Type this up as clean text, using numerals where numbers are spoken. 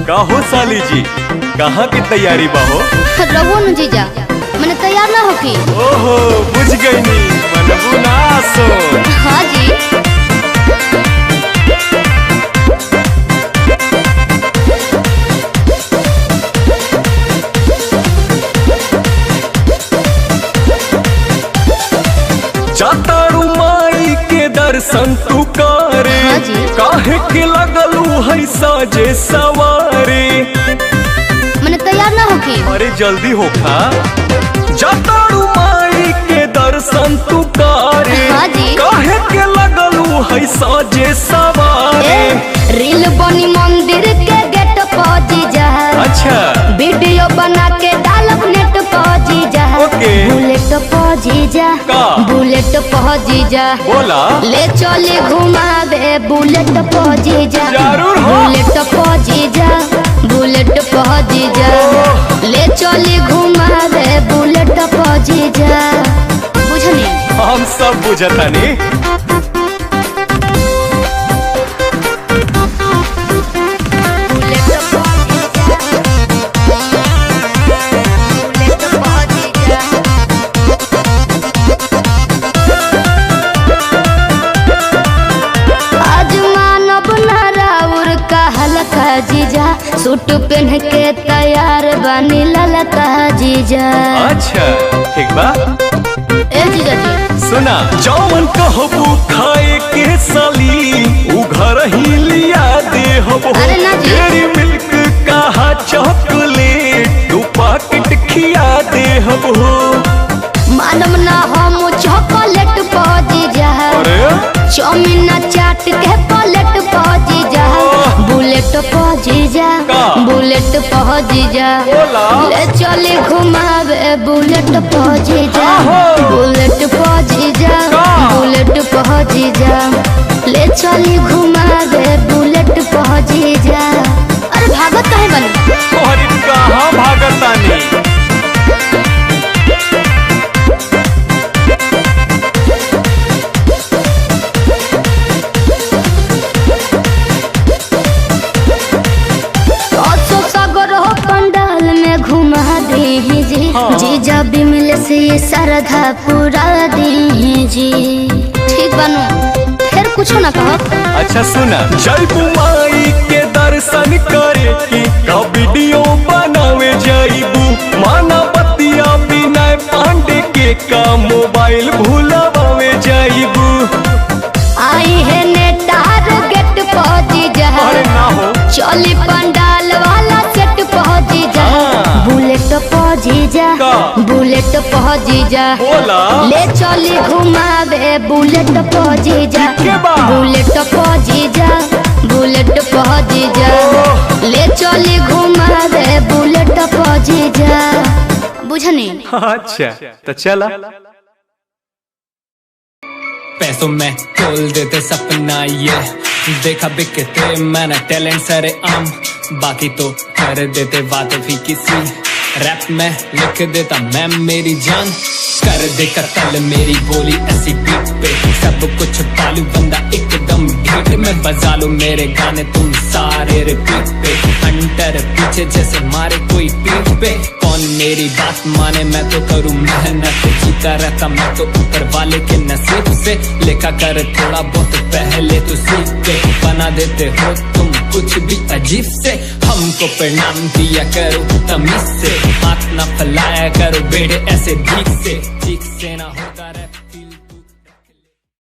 का हो साली जी, कहाँ की तैयारी बा हो? रहो न जीजा, मैंने तैयार ना होकी। ओहो बुझ गई नी, मनबू ना सो। हाँ जी। जातारू माई के दर्शन तू करे। हाँ जी। काहे के लगलू है साजे सवारे। मैंने तैयार ना होकी। अरे जल्दी हो खा। जातारू माई के दर्शन तू करे। हाँ जी। काहे के लगलू है साजे सवारे। रील बनी मंदिर के गेट पर जीजा। अच्छा। वीडियो बना के डालब नेट पर जीजा। ओके। बुलेट पर जीजा। का? बुलेट पर जीजा। बोला। ले चले घुमावे बुलेट पर जीजा। जरूर हो। बुलेट पर जीजा। बुलेट पर जीजा। ले चले घुमावे बुलेट पर जीजा। बुझनी? हम सब बुझतानी। जीजा सूट पहन के तैयार बनी ललका जीजा। अच्छा ठीक बा। ए जीजा जी सुना, जौन कहबू खाए के साली उ घर ही लिया दे हबो। अरे ना जी। डेयरी मिल्क कहा चॉकलेट तू पैकेट खिया दे हबो। मानम ना हम चॉकलेट पा जीजा। अरे चाउमीन चाट के प्लेट पा जीजा। बुलेट पा जीजा। का? बुलेट पा जीजा। बोला। ले चले घुमावे बुलेट पा जीजा। आहो। बुलेट पा जीजा। का? बुलेट पा जीजा। ले चले घुमावे बुलेट पा जीजा। अरे भागत काहे बनी? अरे कहाँ भागतानी। जीजा बिमल से श्रद्धा पूरा दी जी। ठीक बनू, फिर कुछ ना कहो। अच्छा सुना, जयबू माई के दर्शन करे की का वीडियो बनावे जाइबू। माना बतिया बिना पांडे के का मोबाइल भूलावे जाइबू। आई है ने टारगेट पहुंची जा। अरे ना हो। चली पंडाल वाला सेट पहुंची जा। बुलेट पहुंची जा। का? बुलेट पहुंची जा। बोला। ले चली घुमावे बुलेट पहुंची जा। के बा? बुलेट पहुंची जा। बुलेट पहुंची जा। ले चली घुमावे बुलेट पहुंची जा। बुझनी? अच्छा तो चला। पैसों में खोल देते सपना ये, देखा बिकते मैंने टैलेंट सारे आम, बाकी तो कर देते बात भी किसी। रैप में लिख देता मैं मेरी जान, कर दे कत्ल मेरी बोली ऐसी बीट पे। सब कुछ पालू बंदा एकदम ढीठ में, बजा लो मेरे गाने तुम सारे रिपीट पे। अंटर पीछे जैसे मारे कोई पीठ पे, कौन मेरी बात माने मैं तो करूँ मेहनत। जीता रहता मैं तो ऊपर वाले के नसीब से, लिखा कर थोड़ा बहुत पहले तो सीख के। बना देते हो तुम कुछ भी अजीब से, हमको प्रणाम दिया करो तमीज से। हाथ ना फैलाया करो बेड़े ऐसे भीख से ना हो।